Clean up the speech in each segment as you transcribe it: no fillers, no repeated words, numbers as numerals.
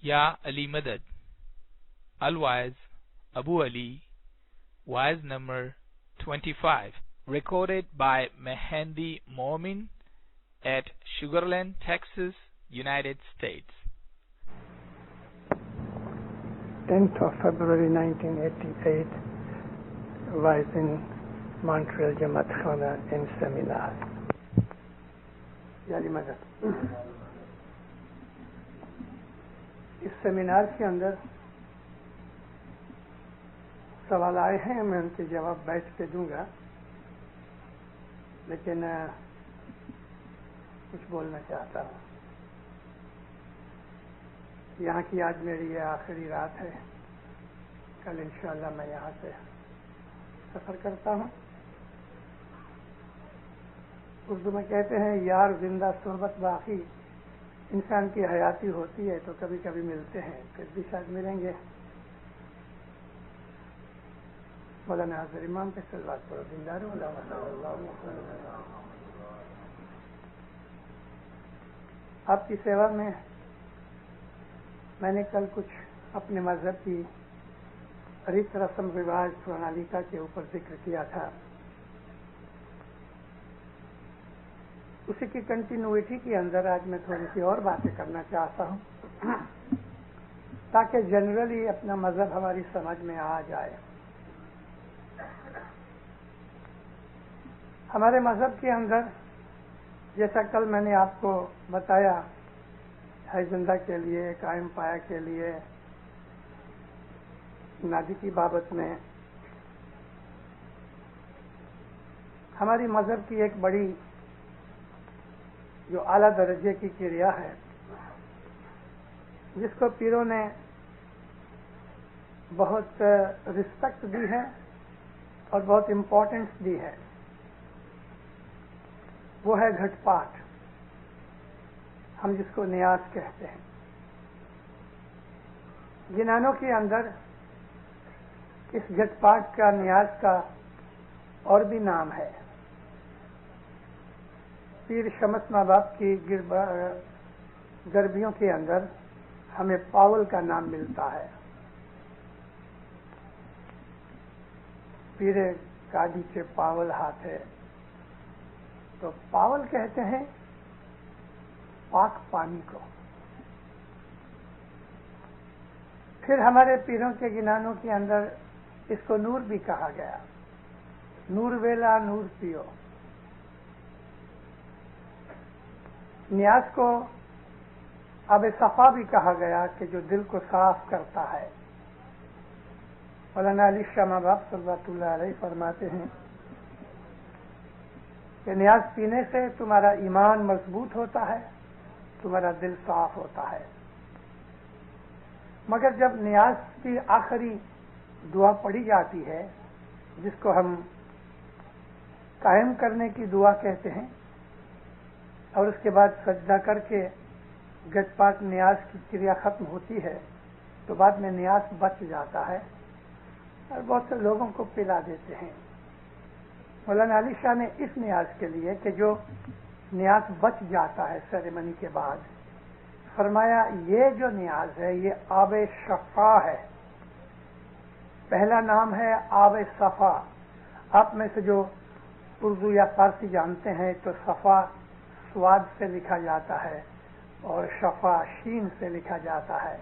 Ya Ali Madad. Al-Waiz Abu Ali, Waiz number 25, recorded by Mehendi Momin at Sugarland, Texas, United States. 10th of February 1988, was in Montreal Jamaat Khana in seminar. یعنی مدد اس seminar کے اندر سوال آئے ہیں، میں ان کے جواب بیٹھ کے دوں گا، لیکن کچھ بولنا چاہتا ہوں۔ یہاں کی آج میری یہ آخری رات ہے، کل انشاءاللہ میں یہاں سے سفر کرتا ہوں۔ اردو میں کہتے ہیں یار زندہ صحبت باقی، انسان کی حیاتی ہوتی ہے تو کبھی کبھی ملتے ہیں، پھر بھی شاید ملیں گے۔ مولانا حضرت امام پہ صلوات پڑھو، دیندار علماء صلی اللہ علیہ وسلم۔ آپ کی سیوا میں نے کل کچھ اپنے مذہب کی ریت رسم رواج پرنالیکا کے اوپر ذکر کیا تھا، اسی کی کنٹینیوٹی کے اندر آج میں تھوڑی سی اور باتیں کرنا چاہتا ہوں تاکہ جنرلی اپنا مذہب ہماری سمجھ میں آ جائے۔ ہمارے مذہب کے اندر جیسا کل میں نے آپ کو بتایا، ہے زندہ کے لیے، قائم پایا کے لیے، نادی کی بابت میں ہماری مذہب کی ایک بڑی جو اعلیٰ درجے کی کریا ہے، جس کو پیروں نے بہت رسپیکٹ دی ہے اور بہت امپورٹنس دی ہے، وہ ہے گھٹ پاٹ، ہم جس کو نیاز کہتے ہیں۔ جنانوں کے اندر اس گھٹ پاٹ کا، نیاز کا اور بھی نام ہے۔ پیر شمس ماں باپ کی گربیوں کے اندر ہمیں پاول کا نام ملتا ہے، پیر کاڈی کے پاول ہاتھ ہے، تو پاول کہتے ہیں پاک پانی کو۔ پھر ہمارے پیروں کے گنانوں کے اندر اس کو نور بھی کہا گیا، نور ویلا نور پیو۔ نیاز کو آب صفا بھی کہا گیا کہ جو دل کو صاف کرتا ہے۔ مولانا علی شاہ ماں باپ صلی اللہ علیہ فرماتے ہیں کہ نیاز پینے سے تمہارا ایمان مضبوط ہوتا ہے، تمہارا دل صاف ہوتا ہے۔ مگر جب نیاز کی آخری دعا پڑھی جاتی ہے، جس کو ہم قائم کرنے کی دعا کہتے ہیں، اور اس کے بعد سجدہ کر کے گٹ پاٹ نیاز کی کریا ختم ہوتی ہے، تو بعد میں نیاز بچ جاتا ہے اور بہت سے لوگوں کو پلا دیتے ہیں۔ مولانا علی شاہ نے اس نیاز کے لیے کہ جو نیاز بچ جاتا ہے سیریمنی کے بعد، فرمایا یہ جو نیاز ہے یہ آب شفا ہے۔ پہلا نام ہے آب صفا۔ آپ میں سے جو اردو یا فارسی جانتے ہیں تو صفا سواد سے لکھا جاتا ہے اور شفا شین سے لکھا جاتا ہے۔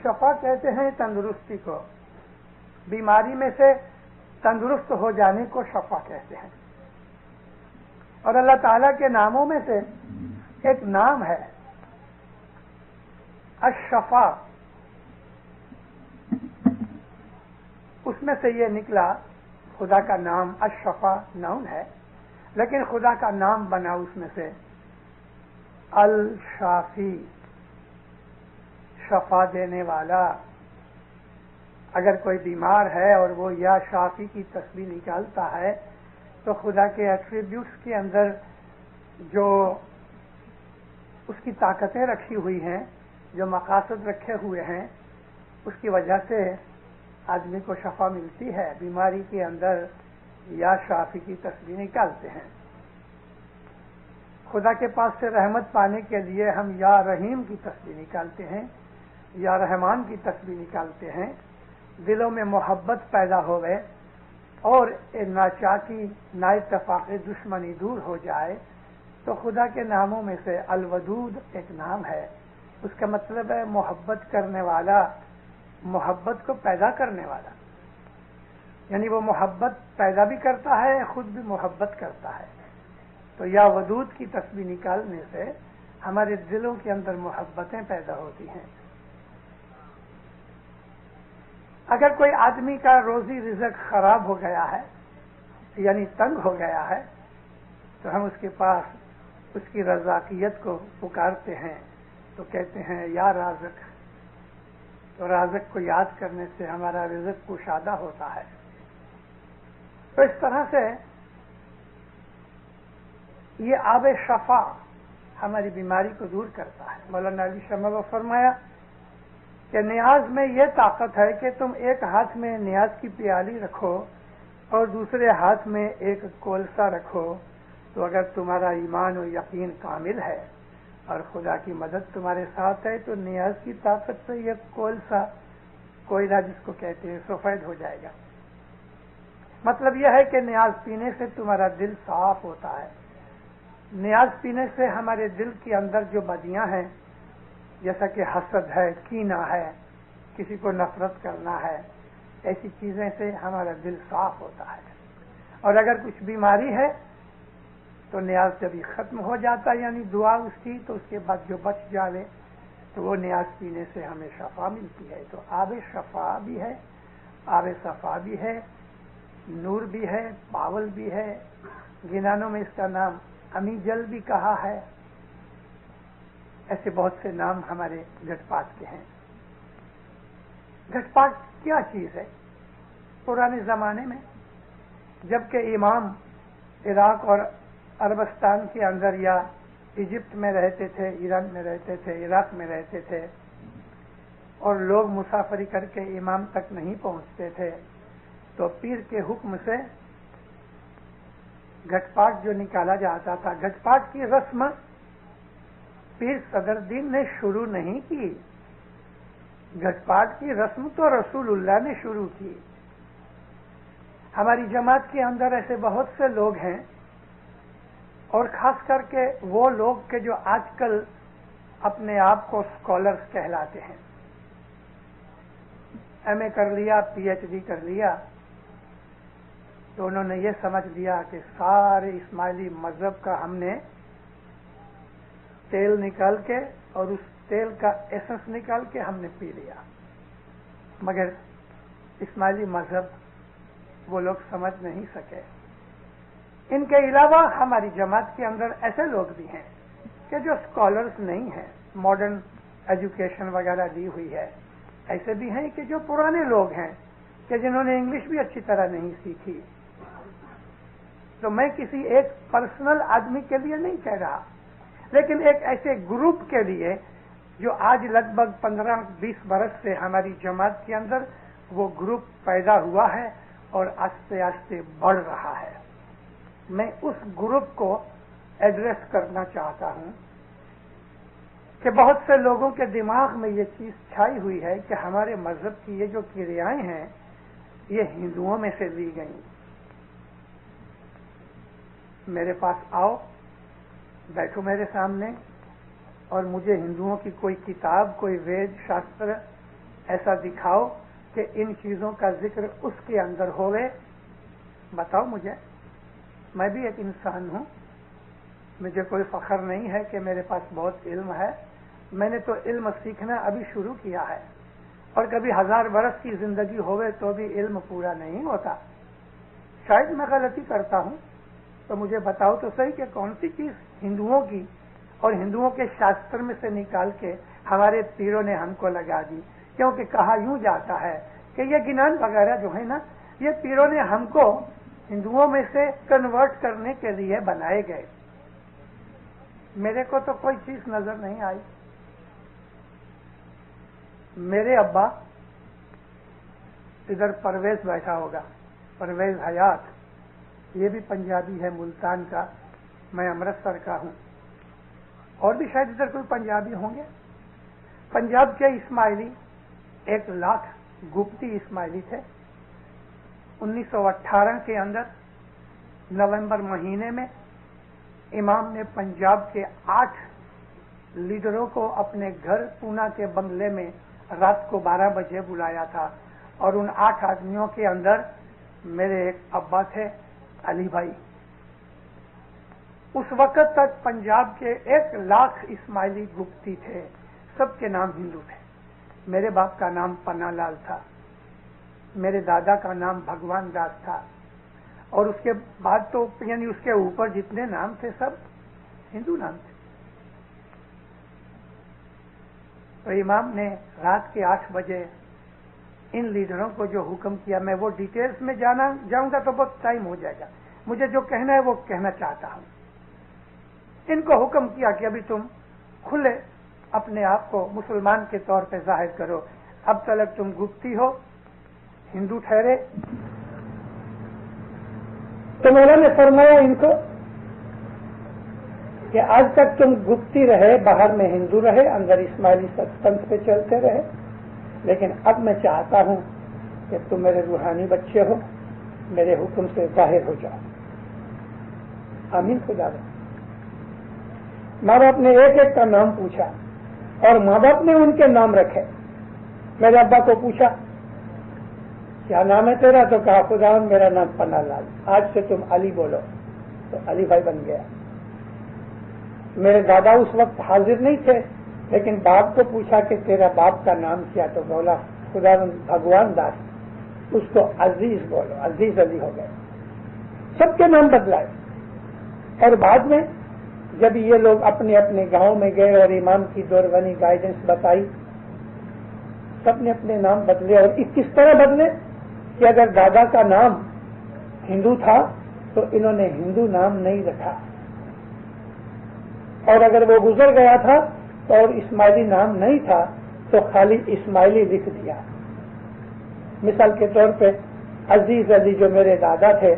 شفا کہتے ہیں تندرستی کو، بیماری میں سے تندرست ہو جانے کو شفا کہتے ہیں۔ اور اللہ تعالیٰ کے ناموں میں سے ایک نام ہے الشفا، اس میں سے یہ نکلا خدا کا نام الشفا نون ہے، لیکن خدا کا نام بنا اس میں سے الشافی، شفا دینے والا۔ اگر کوئی بیمار ہے اور وہ یا شافی کی تسبیح نکالتا ہے تو خدا کے ایٹریبیوٹس کے اندر جو اس کی طاقتیں رکھی ہوئی ہیں، جو مقاصد رکھے ہوئے ہیں، اس کی وجہ سے آدمی کو شفا ملتی ہے۔ بیماری کے اندر یا شافی کی تسبیح نکالتے ہیں۔ خدا کے پاس سے رحمت پانے کے لیے ہم یا رحیم کی تسبیح نکالتے ہیں یا رحمان کی تسبیح نکالتے ہیں، دلوں میں محبت پیدا ہوئے اور ناچاکی نااتفاقی دشمنی دور ہو جائے، تو خدا کے ناموں میں سے الودود ایک نام ہے۔ اس کا مطلب ہے محبت کرنے والا، محبت کو پیدا کرنے والا، یعنی وہ محبت پیدا بھی کرتا ہے، خود بھی محبت کرتا ہے۔ تو یا ودود کی تسبیح نکالنے سے ہمارے دلوں کے اندر محبتیں پیدا ہوتی ہیں۔ اگر کوئی آدمی کا روزی رزق خراب ہو گیا ہے، یعنی تنگ ہو گیا ہے، تو ہم اس کے پاس اس کی رزاقیت کو پکارتے ہیں، تو کہتے ہیں یا رازق۔ تو رازق کو یاد کرنے سے ہمارا رزق کشادہ ہوتا ہے۔ تو اس طرح سے یہ آب شفا ہماری بیماری کو دور کرتا ہے۔ مولانا علی شمع نے فرمایا کہ نیاز میں یہ طاقت ہے کہ تم ایک ہاتھ میں نیاز کی پیالی رکھو اور دوسرے ہاتھ میں ایک کولسا رکھو، تو اگر تمہارا ایمان و یقین کامل ہے اور خدا کی مدد تمہارے ساتھ ہے تو نیاز کی طاقت سے یہ کولسا، کوئلہ جس کو کہتے ہیں، سفید ہو جائے گا۔ مطلب یہ ہے کہ نیاز پینے سے تمہارا دل صاف ہوتا ہے۔ نیاز پینے سے ہمارے دل کے اندر جو بدیاں ہیں، جیسا کہ حسد ہے، کینہ ہے، کسی کو نفرت کرنا ہے، ایسی چیزیں سے ہمارا دل صاف ہوتا ہے۔ اور اگر کچھ بیماری ہے تو نیاز جب ہی ختم ہو جاتا ہے، یعنی دعا اس کی، تو اس کے بعد جو بچ جاوے تو وہ نیاز پینے سے ہمیں شفا ملتی ہے۔ تو آب شفا بھی ہے، آب صفا بھی ہے، نور بھی ہے، پاول بھی ہے۔ گنانوں میں اس کا نام امی جل بھی کہا ہے۔ ایسے بہت سے نام ہمارے گھٹ پاٹ کے ہیں۔ گھٹ پاٹ کیا چیز ہے؟ پرانے زمانے میں جبکہ امام عراق اور عربستان کے اندر یا ایجپٹ میں رہتے تھے، ایران میں رہتے تھے، عراق میں رہتے تھے، اور لوگ مسافری کر کے امام تک نہیں پہنچتے تھے، تو پیر کے حکم سے گھٹ پاٹ جو نکالا جاتا تھا، گھٹ پاٹ کی رسم پیر صدر دین نے شروع نہیں کی، گھٹ پاٹ کی رسم تو رسول اللہ نے شروع کی۔ ہماری جماعت کے اندر ایسے بہت سے لوگ ہیں، اور خاص کر کے وہ لوگ کہ جو آج کل اپنے آپ کو اسکالرس کہلاتے ہیں، ایم اے کر لیا، پی ایچ ڈی کر لیا، تو انہوں نے یہ سمجھ لیا کہ سارے اسماعیلی مذہب کا ہم نے تیل نکال کے اور اس تیل کا ایسنس نکال کے ہم نے پی لیا۔ مگر اسماعیلی مذہب وہ لوگ سمجھ نہیں سکے۔ ان کے علاوہ ہماری جماعت کے اندر ایسے لوگ بھی ہیں کہ جو اسکالرس نہیں ہیں، ماڈرن ایجوکیشن وغیرہ دی ہوئی ہے، ایسے بھی ہیں کہ جو پرانے لوگ ہیں کہ جنہوں نے انگلش بھی اچھی طرح نہیں سیکھی۔ تو میں کسی ایک پرسنل آدمی کے لیے نہیں کہہ رہا، لیکن ایک ایسے گروپ کے لیے جو آج لگ بھگ 15-20 برس سے ہماری جماعت کے اندر وہ گروپ پیدا ہوا ہے اور آہستہ آہستہ بڑھ رہا ہے۔ میں اس گروپ کو ایڈریس کرنا چاہتا ہوں کہ بہت سے لوگوں کے دماغ میں یہ چیز چھائی ہوئی ہے کہ ہمارے مذہب کی یہ جو کریائیں ہیں یہ ہندوؤں میں سے لی گئیں۔ میرے پاس آؤ، بیٹھو میرے سامنے، اور مجھے ہندوؤں کی کوئی کتاب، کوئی وید شاستر ایسا دکھاؤ کہ ان چیزوں کا ذکر اس کے اندر ہوئے۔ بتاؤ مجھے، میں بھی ایک انسان ہوں، مجھے کوئی فخر نہیں ہے کہ میرے پاس بہت علم ہے، میں نے تو علم سیکھنا ابھی شروع کیا ہے، اور کبھی 1000 برس کی زندگی ہوئے تو بھی علم پورا نہیں ہوتا۔ شاید میں غلطی کرتا ہوں، تو مجھے بتاؤ تو صحیح کہ کون سی چیز ہندوؤں کی اور ہندوؤں کے شاستر میں سے نکال کے ہمارے پیروں نے ہم کو لگا دی، کیونکہ کہا یوں جاتا ہے کہ یہ گنان وغیرہ جو ہے نا، یہ پیروں نے ہم کو ہندوؤں میں سے کنورٹ کرنے کے لیے بنائے گئے۔ میرے کو تو کوئی چیز نظر نہیں آئی۔ میرے ابا، ادھر پرویز بیٹھا ہوگا، پرویز حیات، یہ بھی پنجابی ہے، ملتان کا، میں امرتسر کا ہوں۔ اور بھی شاید ادھر کوئی پنجابی ہوں گے. پنجاب کے اسماعیلی 1,00,000 گپتی اسماعیلی تھے. 1918 کے اندر نومبر مہینے میں امام نے پنجاب کے 8 لیڈروں کو اپنے گھر پونا کے بنگلے میں رات کو 12 بجے بلایا تھا، اور ان 8 آدمیوں کے اندر میرے ایک ابا تھے، علی بھائی. اس وقت تک پنجاب کے 1,00,000 اسماعیلی گپتی تھے، سب کے نام ہندو تھے. میرے باپ کا نام پناہ لال تھا، میرے دادا کا نام بھگوان داس تھا، اور اس کے بعد تو یعنی اس کے اوپر جتنے نام تھے سب ہندو نام تھے. تو امام نے رات کے 8 بجے ان لیڈروں کو جو حکم کیا، میں وہ ڈیٹیلز میں جاؤں گا تو بہت ٹائم ہو جائے گا، مجھے جو کہنا ہے وہ کہنا چاہتا ہوں. ان کو حکم کیا کہ ابھی تم کھلے اپنے آپ کو مسلمان کے طور پہ ظاہر کرو، اب تک تم گپتی ہو، ہندو ٹھہرے. تو مولا نے فرمایا ان کو کہ آج تک تم گپتی رہے، باہر میں ہندو رہے، اندر اسماعیلی سچپنس پہ چلتے رہے، لیکن اب میں چاہتا ہوں کہ تم میرے روحانی بچے ہو، میرے حکم سے ظاہر ہو جاؤ. آمین خدا نے. ماں باپ نے ایک ایک کا نام پوچھا اور ماں باپ نے ان کے نام رکھے. میرے ابا کو پوچھا کیا نام ہے تیرا، تو کہا خدا میرا نام پناہ لال، آج سے تم علی بولو، تو علی بھائی بن گیا. میرے دادا اس وقت حاضر نہیں تھے، لیکن باپ کو پوچھا کہ تیرا باپ کا نام کیا، تو بولا خدا بھگوان داس، اس کو عزیز بولو، عزیز علی ہو گئے. سب کے نام بدلائے. اور بعد میں جب یہ لوگ اپنے اپنے گاؤں میں گئے اور امام کی دورانی گائیڈنس بتائی، سب نے اپنے نام بدلے. اور کس طرح بدلے کہ اگر دادا کا نام ہندو تھا تو انہوں نے ہندو نام نہیں رکھا، اور اگر وہ گزر گیا تھا تو اور اسماعیلی نام نہیں تھا تو خالی اسماعیلی لکھ دیا. مثال کے طور پہ عزیز علی جو میرے دادا تھے،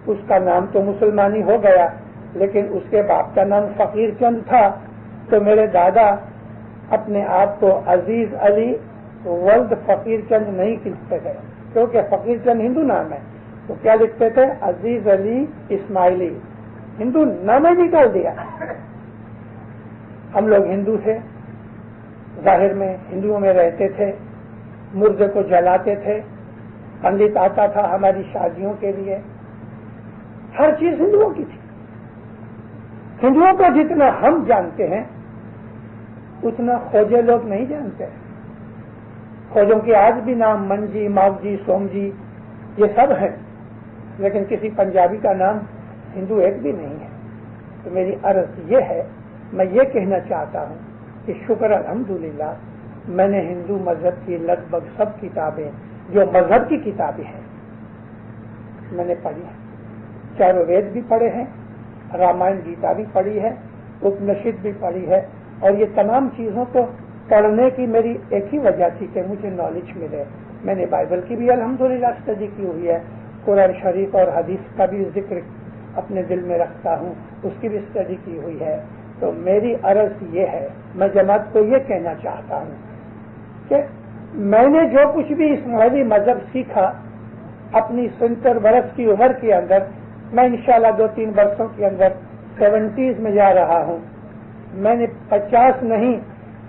اس کا نام تو مسلمانی ہو گیا، لیکن اس کے باپ کا نام فقیر چند تھا، تو میرے دادا اپنے آپ کو عزیز علی ولد فقیر چند نہیں لکھتے تھے، کیونکہ فقیر چند ہندو نام ہے. تو کیا لکھتے تھے؟ عزیز علی اسماعیلی. ہندو نام ہی نکال دیا. ہم لوگ ہندو تھے، ظاہر میں ہندوؤں میں رہتے تھے، مردے کو جلاتے تھے، پنڈت آتا تھا ہماری شادیوں کے لیے، ہر چیز ہندوؤں کی تھی. ہندوؤں کو جتنا ہم جانتے ہیں اتنا خوجے لوگ نہیں جانتے. خوجوں کے آج بھی نام منجی، ماوجی، سومجی یہ سب ہیں، لیکن کسی پنجابی کا نام ہندو ایک بھی نہیں ہے. تو میری عرض یہ ہے، میں یہ کہنا چاہتا ہوں کہ شکر الحمدللہ میں نے ہندو مذہب کی لگ بھگ سب کتابیں جو مذہب کی کتابیں ہیں میں نے پڑھی ہیں. چاروں وید بھی پڑھے ہیں، رامائن گیتا بھی پڑھی ہے، اپنشد بھی پڑھی ہے، اور یہ تمام چیزوں کو پڑھنے کی میری ایک ہی وجہ تھی کہ مجھے نالج ملے. میں نے بائبل کی بھی الحمدللہ اسٹڈی کی ہوئی ہے، قرآن شریف اور حدیث کا بھی ذکر اپنے دل میں رکھتا ہوں، اس کی بھی اسٹڈی کی ہوئی ہے. تو میری عرض یہ ہے، میں جماعت کو یہ کہنا چاہتا ہوں کہ میں نے جو کچھ بھی اسماعیلی مذہب سیکھا اپنی 70 برس کی عمر کے اندر، میں انشاءاللہ 2-3 برسوں کے اندر 70s میں جا رہا ہوں. میں نے 50 نہیں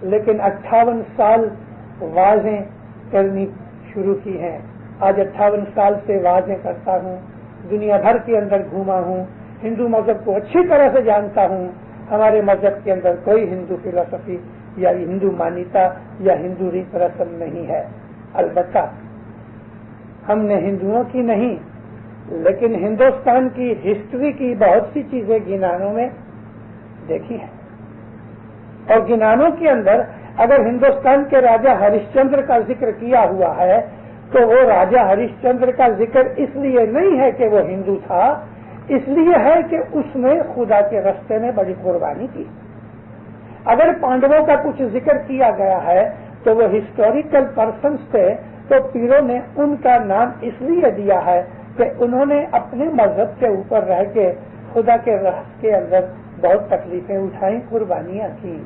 لیکن 58 سال واعظیں کرنی شروع کی ہیں. آج 58 سال سے واعظیں کرتا ہوں، دنیا بھر کے اندر گھوما ہوں، ہندو مذہب کو اچھی طرح سے جانتا ہوں. ہمارے مذہب کے اندر کوئی ہندو فلسفی یا ہندو مانیتا یا ہندو ریت رسم نہیں ہے. البتہ ہم نے ہندوؤں کی نہیں لیکن ہندوستان کی ہسٹری کی بہت سی چیزیں گنانوں میں دیکھی ہیں، اور گنانوں کے اندر اگر ہندوستان کے راجا ہریش چندر کا ذکر کیا ہوا ہے تو وہ راجا ہریش چندر کا ذکر اس لیے نہیں ہے کہ وہ ہندو تھا، اس لیے ہے کہ اس نے خدا کے راستے میں بڑی قربانی کی. اگر پانڈووں کا کچھ ذکر کیا گیا ہے تو وہ ہسٹوریکل پرسنز تھے، تو پیروں نے ان کا نام اس لیے دیا ہے کہ انہوں نے اپنے مذہب کے اوپر رہ کے خدا کے راہ کے اندر بہت تکلیفیں اٹھائیں، قربانیاں کی،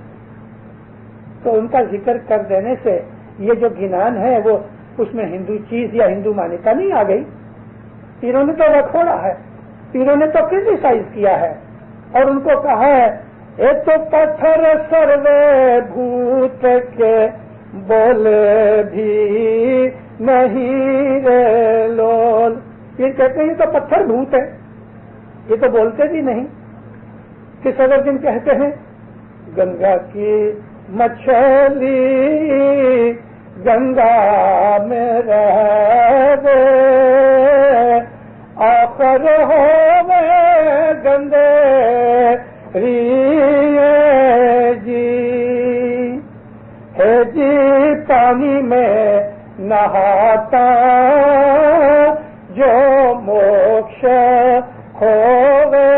تو ان کا ذکر کر دینے سے یہ جو گنان ہے وہ اس میں ہندو چیز یا ہندو مانیتا نہیں آ گئی. پیروں نے تو رکھوڑا ہے، پیروں نے تو کرٹیسائز کیا ہے اور ان کو کہا ہے اے تو پتھر سروے بھوت کے بولے بھی نہیں رے لول. پیر کہتے ہیں یہ تو پتھر بھوت ہے، یہ تو بولتے بھی نہیں. کس اگر دن کہتے ہیں گنگا کی مچھلی گنگا میں رہے آخر ہو میں گندے جی ہے جی پانی میں نہاتا جو موکش ہوئے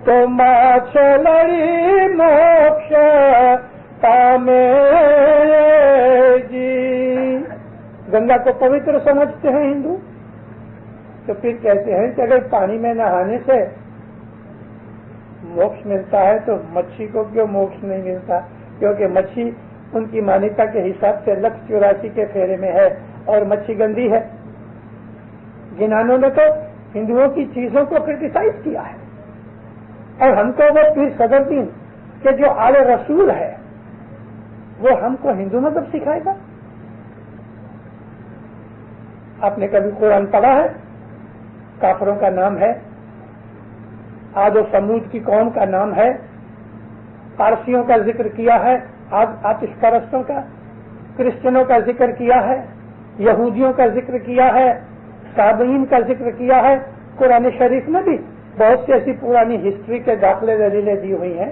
تو مچھلی موکش پامے جی. گنگا کو پوتر سمجھتے ہیں ہندو، تو پھر کہتے ہیں کہ اگر پانی میں نہانے سے موکش ملتا ہے تو مچھی کو کیوں موکش نہیں ملتا؟ کیونکہ مچھی ان کی مانیتا کے حساب سے 184 کے پھیرے میں ہے اور مچھی گندی ہے. جنانوں نے تو ہندوؤں کی چیزوں کو کرٹیسائز کیا ہے اور ہم کو وہ پیر صدر دین کہ جو آل رسول ہے وہ ہم کو ہندو مذہب سکھائے گا. آپ نے کبھی قرآن پڑھا ہے؟ کافروں کا نام ہے، عاد و سمود کی قوم کا نام ہے، پارسیوں کا ذکر کیا ہے، آتش پرستوں کا، کرسچنوں کا ذکر کیا ہے، یہودیوں کا ذکر کیا ہے، صابئین کا ذکر کیا ہے. قرآن شریف میں بھی بہت سی ایسی پرانی ہسٹری کے داخلے دلیلیں دی ہوئی ہیں.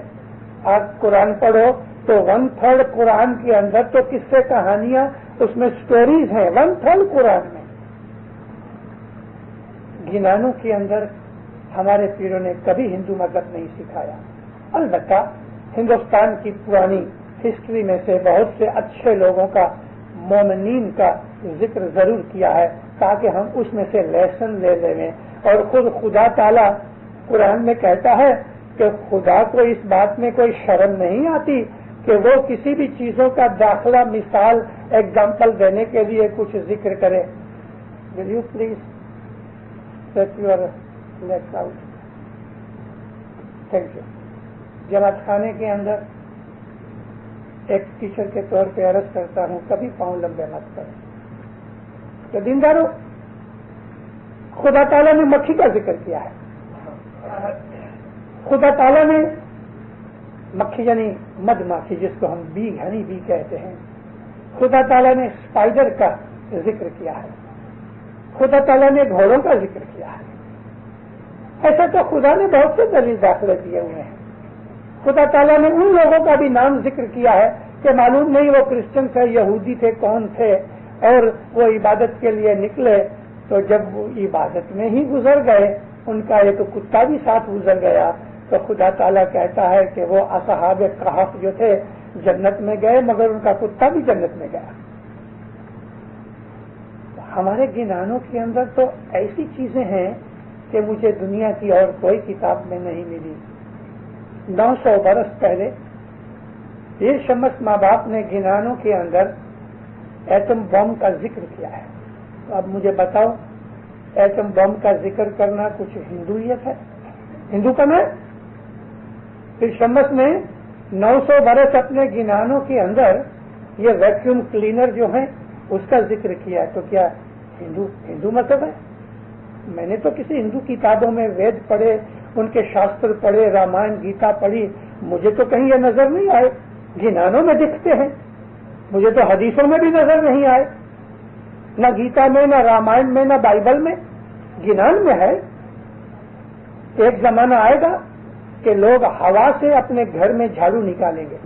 آپ قرآن پڑھو تو 1/3 قرآن کے اندر تو قصے کہانیاں اس میں سٹوریز ہیں. 1/3 قرآن میں گنانوں کے اندر ہمارے پیروں نے کبھی ہندو مذہب نہیں سکھایا. البتہ ہندوستان کی پرانی ہسٹری میں سے بہت سے اچھے لوگوں کا، مومنین کا ذکر ضرور کیا ہے تاکہ ہم اس میں سے لیسن لے لیں. اور خود خدا تعالی قرآن میں کہتا ہے کہ خدا کو اس بات میں کوئی شرم نہیں آتی کہ وہ کسی بھی چیزوں کا داخلہ، مثال، ایگزامپل دینے کے لیے کچھ ذکر کرے. Will you please set your legs out. Thank you. جماعت خانے کے اندر ایک ٹیچر کے طور پہ عرض کرتا ہوں کبھی پاؤں لمبے مت کریں. تو دینداروں، خدا تعالیٰ نے مکھی کا ذکر کیا ہے. خدا تعالیٰ نے مکھی یعنی مد مکھی جس کو ہم بی ہنی بی کہتے ہیں، خدا تعالیٰ نے اسپائڈر کا ذکر کیا ہے. خدا تعالیٰ نے گھوڑوں کا ذکر کیا ہے. ایسا تو خدا نے بہت سے دلیل داخلے دیے ہوئے ہیں. خدا تعالیٰ نے ان لوگوں کا بھی نام ذکر کیا ہے کہ معلوم نہیں وہ کرسچن تھے، یہودی تھے، کون تھے، اور وہ عبادت کے لیے نکلے تو جب وہ عبادت میں ہی گزر گئے، ان کا ایک کتا بھی ساتھ گزر گیا، تو خدا تعالیٰ کہتا ہے کہ وہ اصحاب کہف جو تھے جنت میں گئے مگر ان کا کتا بھی جنت میں گیا. ہمارے گنانوں کے اندر تو ایسی چیزیں ہیں کہ مجھے دنیا کی اور کوئی کتاب میں نہیں ملی. 900 برس پہلے پیر شمس ماں باپ نے گنانوں کے اندر ایٹم بم کا ذکر کیا ہے. تو اب مجھے بتاؤ، ایٹم بم کا ذکر کرنا کچھ ہندویت ہے؟ ہندو کا ہے؟ پھر شمس نے 900 برس اپنے گنانوں کے اندر یہ ویکیوم کلینر جو ہیں اس کا ذکر کیا ہے. تو کیا ہندو مذہب ہے؟ میں نے تو کسی ہندو کتابوں میں وید پڑھے، ان کے شاستر پڑھے، رامائن گیتا پڑھی، مجھے تو کہیں یہ نظر نہیں آئے. گنانوں میں دکھتے ہیں، مجھے تو حدیثوں میں بھی نظر نہیں آئے، نہ گیتا میں، نہ رامائن میں، نہ بائبل میں. گنان میں ہے. ایک زمانہ آئے گا کہ لوگ ہوا سے اپنے گھر میں جھاڑو نکالیں گے.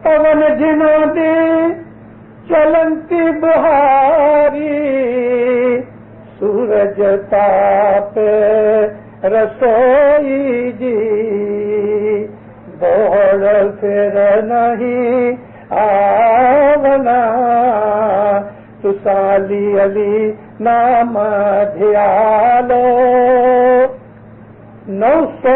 پون جنوں دی چلنتی بہاری، سورج تاپ رسوئی جی، دوڑ پھر نہیں آونا، تو سالی علی نام دھیالو، 900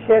6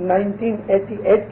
1988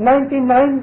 99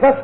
10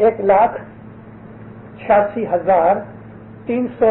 1,86,300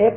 1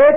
1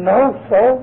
900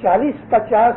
40-50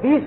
20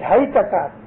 2.5%,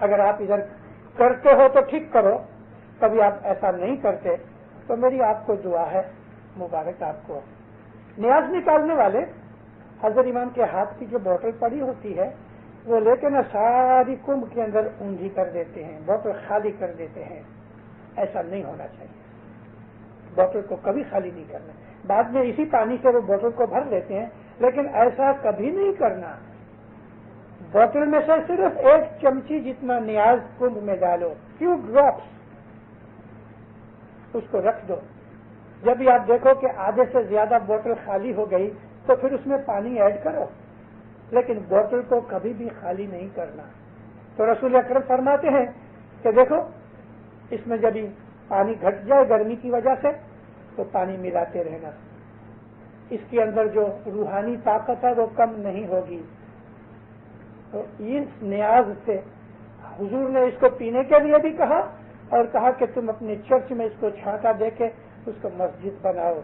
اگر آپ ادھر کرتے ہو تو ٹھیک کرو، کبھی آپ ایسا نہیں کرتے تو میری آپ کو دعا ہے، مبارک آپ کو۔ نیاز نکالنے والے حضرت امام کے ہاتھ کی جو بوتل پڑی ہوتی ہے وہ لے کے نا ساری کنب کے اندر اونگھی کر دیتے ہیں، بوتل خالی کر دیتے ہیں۔ ایسا نہیں ہونا چاہیے، بوتل کو کبھی خالی نہیں کرنا۔ بعد میں اسی پانی سے وہ بوتل کو بھر لیتے ہیں، لیکن ایسا کبھی نہیں کرنا۔ بوتل میں سے صرف 1 چمچی جتنا نیاز کنب میں ڈالو، فیو ڈراپس، اس کو رکھ دو۔ جب بھی آپ دیکھو کہ آدھے سے زیادہ بوتل خالی ہو گئی تو پھر اس میں پانی ایڈ کرو، لیکن بوتل کو کبھی بھی خالی نہیں کرنا۔ تو رسول اکرم فرماتے ہیں کہ دیکھو اس میں جب پانی گھٹ جائے گرمی کی وجہ سے تو پانی ملاتے رہنا، اس کے اندر جو روحانی طاقت ہے وہ کم نہیں ہوگی۔ تو اس نیاز سے حضور نے اس کو پینے کے لیے بھی کہا اور کہا کہ تم اپنے چرچ میں اس کو چھانٹا دے کے اس کو مسجد بناؤ۔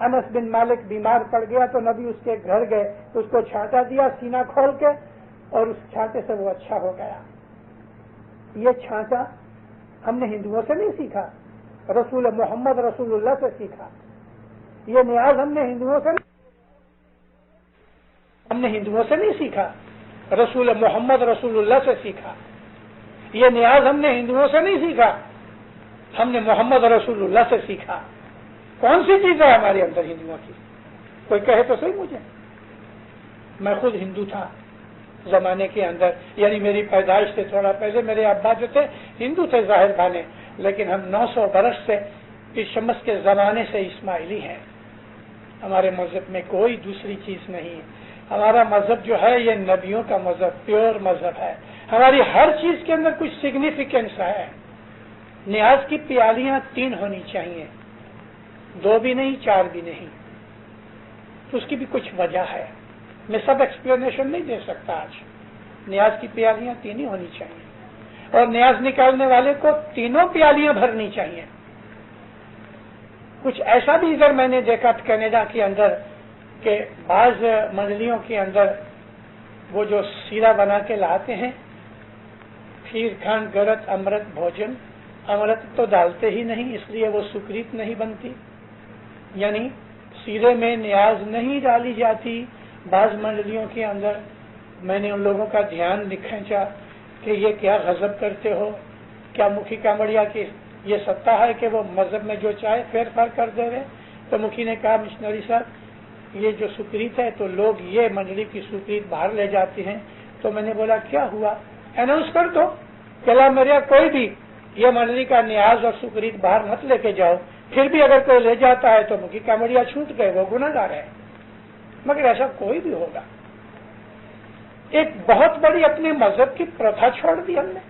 انس بن مالک بیمار پڑ گیا تو نبی اس کے گھر گئے، اس کو چھانٹا دیا سینہ کھول کے، اور اس چھانٹے سے وہ اچھا ہو گیا۔ یہ چھانٹا ہم نے ہندوؤں سے نہیں سیکھا، رسول محمد رسول اللہ سے سیکھا۔ یہ نیاز ہم نے ہندوؤں سے نہیں سیکھا، رسول محمد رسول اللہ سے سیکھا۔ یہ نیاز ہم نے ہندوؤں سے نہیں سیکھا، ہم نے محمد رسول اللہ سے سیکھا۔ کون سی چیز ہے ہمارے اندر ہندوؤں کی؟ کوئی کہے تو صحیح مجھے۔ میں خود ہندو تھا زمانے کے اندر، یعنی میری پیدائش سے تھوڑا پہلے میرے ابا جو تھے ہندو تھے ظاہر کھانے، لیکن ہم 900 برس سے اس شمس کے زمانے سے اسماعیلی ہیں۔ ہمارے مذہب میں کوئی دوسری چیز نہیں ہے۔ ہمارا مذہب جو ہے یہ نبیوں کا مذہب، پیور مذہب ہے۔ ہماری ہر چیز کے اندر کچھ سگنیفیکینس ہے۔ نیاز کی پیالیاں 3 ہونی چاہیے، 2 بھی نہیں، 4 بھی نہیں۔ تو اس کی بھی کچھ وجہ ہے، میں سب ایکسپلینیشن نہیں دے سکتا آج۔ نیاز کی پیالیاں 3 ہی ہونی چاہیے، اور نیاز نکالنے والے کو 3 پیالیاں بھرنی چاہیے۔ کچھ ایسا بھی ادھر میں نے دیکھا کینیڈا کے اندر کہ بعض منڈلیوں کے اندر وہ جو سیرا بنا کے لاتے ہیں، کھیر کھنڈ گرت امرت بھوجن، امرت تو ڈالتے ہی نہیں، اس لیے وہ سکریت نہیں بنتی، یعنی سیرے میں نیاز نہیں ڈالی جاتی بعض منڈلیوں کے اندر۔ میں نے ان لوگوں کا دھیان کھینچا کہ یہ کیا غضب کرتے ہو، کیا مکھی کامڑیا کی یہ ستا ہے کہ وہ مذہب میں جو چاہے پھیر پھار کر دے رہے؟ تو مکھی نے کہا مشنری صاحب یہ جو سکریت ہے تو لوگ یہ منڈلی کی سکریت باہر لے جاتے ہیں۔ تو میں نے بولا کیا ہوا، اناؤنس کر دو کہ لا میرا کوئی بھی یہ منڈلی کا نیاز اور سکریت باہر مت لے کے جاؤ، پھر بھی اگر کوئی لے جاتا ہے تو مکھی کامڑیا چھوٹ گئے، وہ گناہگار ہے۔ مگر ایسا کوئی بھی ہوگا؟ ایک بہت بڑی اپنے مذہب کی پرتھا چھوڑ دی ہم نے۔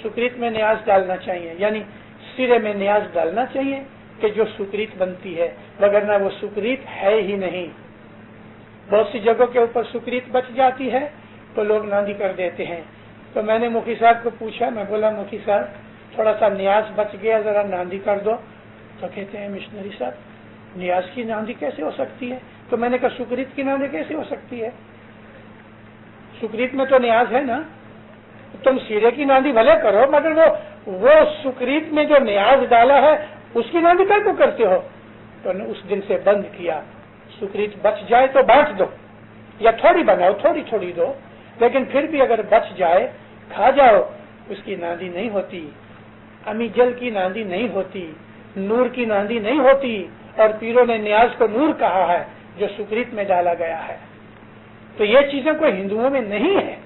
سکریت میں نیاز ڈالنا چاہیے، یعنی سرے میں نیاز ڈالنا چاہیے کہ جو سکریت بنتی ہے، وگرنہ وہ سکریت ہے ہی نہیں۔ بہت سی جگہوں کے اوپر سکریت بچ جاتی ہے تو لوگ ناندی کر دیتے ہیں۔ تو میں نے مکھی صاحب کو پوچھا، میں بولا مکھی صاحب تھوڑا سا نیاز بچ گیا، ذرا ناندی کر دو۔ تو کہتے ہیں مشنری صاحب نیاز کی ناندی کیسے ہو سکتی ہے؟ تو میں نے کہا سکریت کی ناندی کیسے ہو سکتی ہے؟ سکریت میں تو نیاز ہے نا، تم سیرے کی ناندی بھلے کرو مگر وہ سکریت میں جو نیاز ڈالا ہے اس کی ناندی کر کو کرتے ہو؟ تو نے اس دن سے بند کیا، سکریت بچ جائے تو بانٹ دو یا تھوڑی بناؤ، تھوڑی تھوڑی دو، لیکن پھر بھی اگر بچ جائے کھا جاؤ، اس کی ناندی نہیں ہوتی، امی جل کی ناندی نہیں ہوتی، نور کی ناندی نہیں ہوتی، اور پیروں نے نیاز کو نور کہا ہے جو سکریت میں ڈالا گیا ہے۔ تو یہ چیزیں کوئی ہندوؤں میں نہیں ہے۔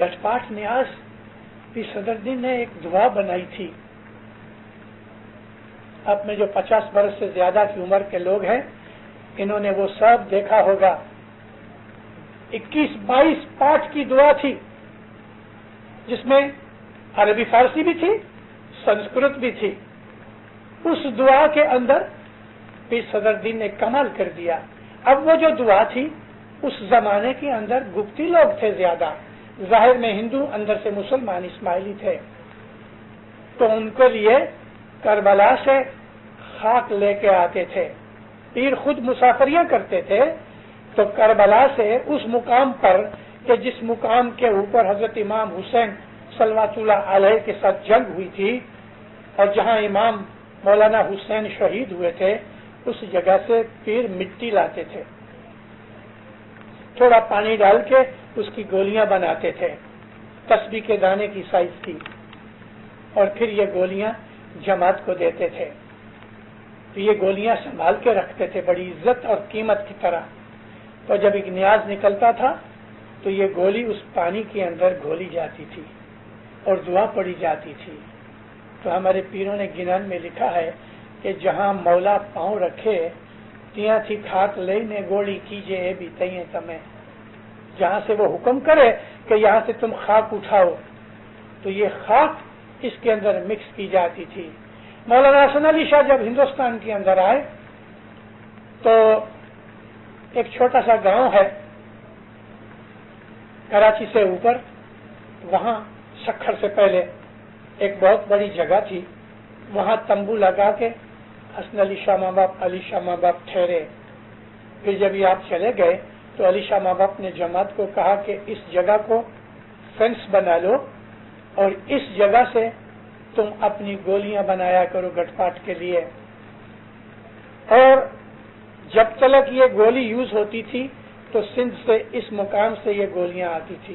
گٹھ پاٹ نیاز بھی صدردین نے ایک دعا بنائی تھی۔ اب میں جو 50 برس سے زیادہ کی عمر کے لوگ ہیں انہوں نے وہ سب دیکھا ہوگا، 21-22 پاٹ کی دعا تھی، جس میں عربی فارسی بھی تھی، سنسکرت بھی تھی۔ اس دعا کے اندر پیر صدردین نے کمال کر دیا۔ اب وہ جو دعا تھی اس زمانے کے اندر گپتی لوگ تھے زیادہ، ظاہر میں ہندو اندر سے مسلمان اسماعیلی تھے، تو ان کے لیے کربلا سے خاک لے کے آتے تھے۔ پیر خود مسافریاں کرتے تھے تو کربلا سے اس مقام پر کہ جس مقام کے اوپر حضرت امام حسین صلوات اللہ علیہ کے ساتھ جنگ ہوئی تھی اور جہاں امام مولانا حسین شہید ہوئے تھے، اس جگہ سے پیر مٹی لاتے تھے، تھوڑا پانی ڈال کے اس کی گولیاں بناتے تھے، تسبیح کے دانے کی سائز کی، اور پھر یہ گولیاں جماعت کو دیتے تھے۔ تو یہ گولیاں سنبھال کے رکھتے تھے بڑی عزت اور قیمت کی طرح، اور جب ایک نیاز نکلتا تھا تو یہ گولی اس پانی کے اندر گھولی جاتی تھی اور دعا پڑی جاتی تھی۔ تو ہمارے پیروں نے گنان میں لکھا ہے کہ جہاں مولا پاؤں رکھے تیاں تھی کھاک لینے گولی کیجے اے بھی تئیں تمہیں، جہاں سے وہ حکم کرے کہ یہاں سے تم خاک اٹھاؤ تو یہ خاک اس کے اندر مکس کی جاتی تھی۔ مولانا حسن علی شاہ جب ہندوستان کے اندر آئے تو ایک چھوٹا سا گاؤں ہے کراچی سے اوپر، وہاں سکھر سے پہلے ایک بہت بڑی جگہ تھی، وہاں تمبو لگا کے حسن علی شاہ ماں باپ، علی شاہ ماں باپ ٹھہرے۔ پھر جب یہ آپ چلے گئے تو علی شاہ ماں باپ نے جماعت کو کہا کہ اس جگہ کو فینس بنا لو اور اس جگہ سے تم اپنی گولیاں بنایا کرو گٹ پاٹ کے لیے۔ اور جب تلک یہ گولی یوز ہوتی تھی تو سندھ سے اس مقام سے یہ گولیاں آتی تھی۔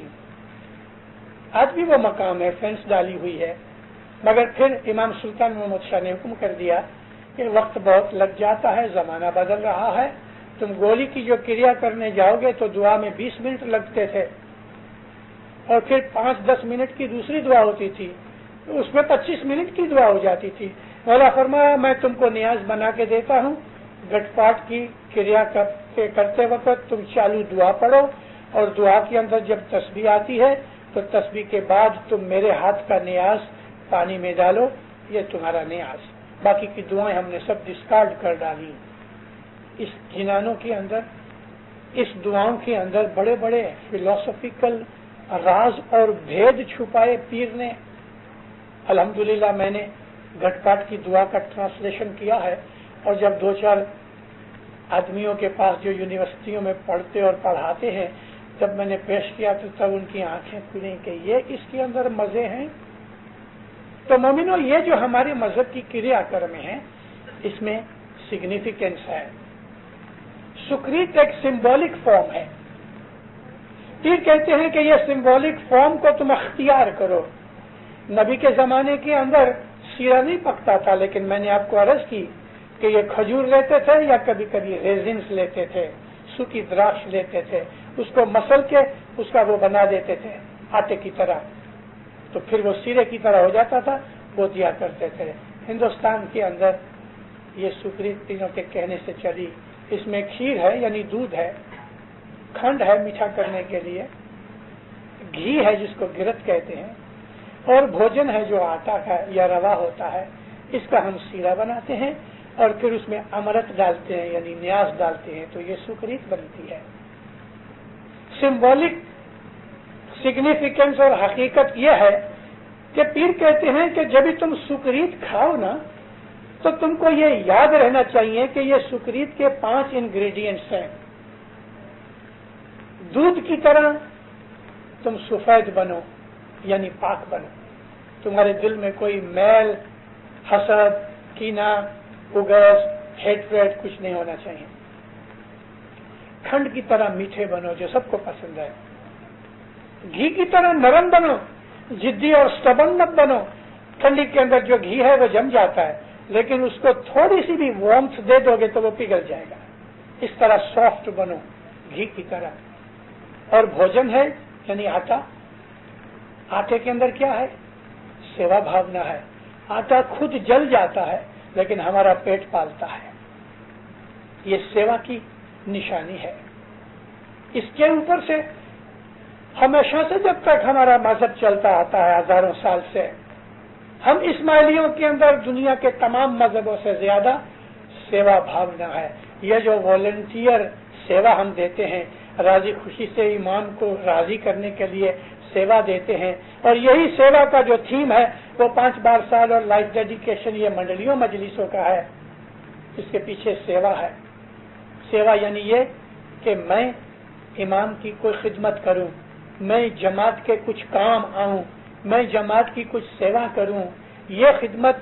آج بھی وہ مقام ہے، فینس ڈالی ہوئی ہے، مگر پھر امام سلطان محمد شاہ نے حکم کر دیا کہ وقت بہت لگ جاتا ہے، زمانہ بدل رہا ہے، تم گولی کی جو کریا کرنے جاؤ گے تو دعا میں 20 منٹ لگتے تھے اور پھر 5-10 منٹ کی دوسری دعا ہوتی تھی، اس میں 25 منٹ کی دعا ہو جاتی تھی۔ مولا فرمایا میں تم کو نیاز بنا کے دیتا ہوں، گٹ پاٹ کی کریا کرتے وقت تم چالو دعا پڑھو اور دعا کے اندر جب تسبیح آتی ہے تو تسبیح کے بعد تم میرے ہاتھ کا نیاز پانی میں ڈالو، یہ تمہارا نیاز۔ باقی کی دعائیں ہم نے سب ڈسکارڈ کر ڈالی۔ اس جنانوں کے اندر، اس دعاؤں کے اندر بڑے بڑے فلسفیکل راز اور بھید چھپائے پیر نے۔ الحمدللہ میں نے گٹ پاٹ کی دعا کا ٹرانسلیشن کیا ہے، اور جب 2-4 آدمیوں کے پاس جو یونیورسٹیوں میں پڑھتے اور پڑھاتے ہیں، جب میں نے پیش کیا تو تب ان کی آنکھیں کھلیں کہ یہ اس کے اندر مزے ہیں۔ تو مومنو، یہ جو ہمارے مذہب کی کریا کرم ہے اس میں سگنیفیکینس ہے۔ سکریت ایک سمبولک فارم ہے۔ پیر کہتے ہیں کہ یہ سمبولک فارم کو تم اختیار کرو۔ نبی کے زمانے کے اندر سیرا نہیں پکتا تھا، لیکن میں نے آپ کو عرض کی کہ یہ کھجور لیتے تھے یا کبھی کبھی ریزنس لیتے تھے، سوکھی دراکش لیتے تھے، اس کو مسل کے اس کا وہ بنا دیتے تھے آٹے کی طرح، تو پھر وہ سیرے کی طرح ہو جاتا تھا، وہ دیا کرتے تھے۔ ہندوستان کے اندر یہ سکریت تینوں کے کہنے سے چلی۔ اس میں کھیر ہے یعنی دودھ ہے، کھنڈ ہے میٹھا کرنے کے لیے، گھی ہے جس کو گرت کہتے ہیں، اور بھوجن ہے جو آٹا کا یا روا ہوتا ہے، اس کا ہم سیرا بناتے ہیں اور پھر اس میں امرت ڈالتے ہیں یعنی نیاز ڈالتے ہیں، تو یہ سکریت بنتی ہے۔ سمبولک سگنیفیکینس اور حقیقت یہ ہے کہ پیر کہتے ہیں کہ جب بھی تم سکریت کھاؤ نا تو تم کو یہ یاد رہنا چاہیے کہ یہ سکریت کے 5 انگریڈینٹس ہیں۔ دودھ کی طرح تم سفید بنو یعنی پاک بنو، تمہارے دل میں کوئی میل، حسد، کینہ، اگس، ہیٹریٹ کچھ نہیں ہونا چاہیے۔ کھنڈ کی طرح میٹھے بنو جو سب کو پسند ہے۔ گھی کی طرح نرم بنو، جدی اور سٹبن مت بنو۔ ٹھنڈی کے اندر جو گھی ہے وہ جم جاتا ہے، لیکن اس کو تھوڑی سی بھی وارمتھ دے دو گے تو وہ پگھل جائے گا۔ اس طرح سافٹ بنو گھی کی طرح۔ اور بھوجن ہے یعنی آٹا، آٹے کے اندر کیا ہے؟ سیوا بھاونا ہے۔ آٹا خود جل جاتا ہے لیکن ہمارا پیٹ پالتا ہے، یہ سیوا کی نشانی ہے۔ اس کے اوپر سے ہمیشہ سے جب تک ہمارا مذہب چلتا آتا ہے، ہزاروں سال سے، ہم اسماعیلیوں کے اندر دنیا کے تمام مذہبوں سے زیادہ سیوا بھاونا ہے۔ یہ جو والنٹیئر سیوا ہم دیتے ہیں، راضی خوشی سے امام کو راضی کرنے کے لیے سیوا دیتے ہیں، اور یہی سیوا کا جو تھیم ہے وہ 5 بار سال اور لائف ڈیڈیکیشن یہ منڈلیوں مجلسوں کا ہے۔ اس کے پیچھے سیوا ہے۔ سیوا یعنی یہ کہ میں امام کی کوئی خدمت کروں، میں جماعت کے کچھ کام آؤں، میں جماعت کی کچھ سیوا کروں، یہ خدمت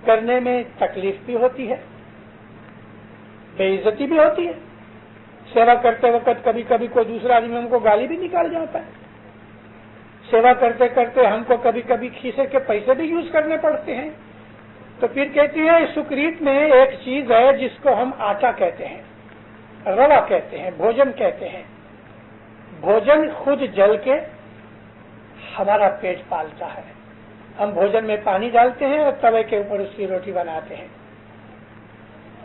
کرنے میں تکلیف بھی ہوتی ہے، بے عزتی بھی ہوتی ہے. سیوا کرتے وقت کبھی کبھی کوئی دوسرا آدمی ہم کو گالی بھی نکال جاتا ہے. سیوا کرتے کرتے ہم کو کبھی کبھی کھیسے کے پیسے بھی یوز کرنے پڑتے ہیں. تو پھر کہتی ہے سکریت میں ایک چیز ہے جس کو ہم آٹا کہتے ہیں، روا کہتے ہیں، بھوجن کہتے ہیں. بھوجن خود جل کے ہمارا پیٹ پالتا ہے. ہم بھوجن میں پانی ڈالتے ہیں اور توے کے اوپر اس کی روٹی بناتے ہیں،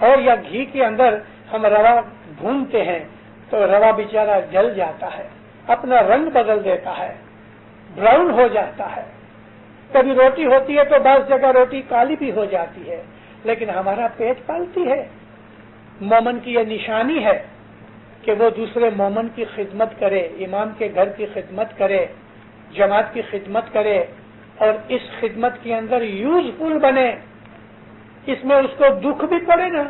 اور یا گھی کے اندر ہم روا بھونتے ہیں تو روا بیچارہ جل جاتا ہے، اپنا رنگ بدل دیتا ہے، براؤن ہو جاتا ہے. کبھی روٹی ہوتی ہے تو بعض جگہ روٹی کالی بھی ہو جاتی ہے، لیکن ہمارا پیٹ پالتی ہے. مومن کی یہ نشانی ہے کہ وہ دوسرے مومن کی خدمت کرے، امام کے گھر کی خدمت کرے، جماعت کی خدمت کرے، اور اس خدمت کے اندر یوزفل بنے. اس میں اس کو دکھ بھی پڑے نا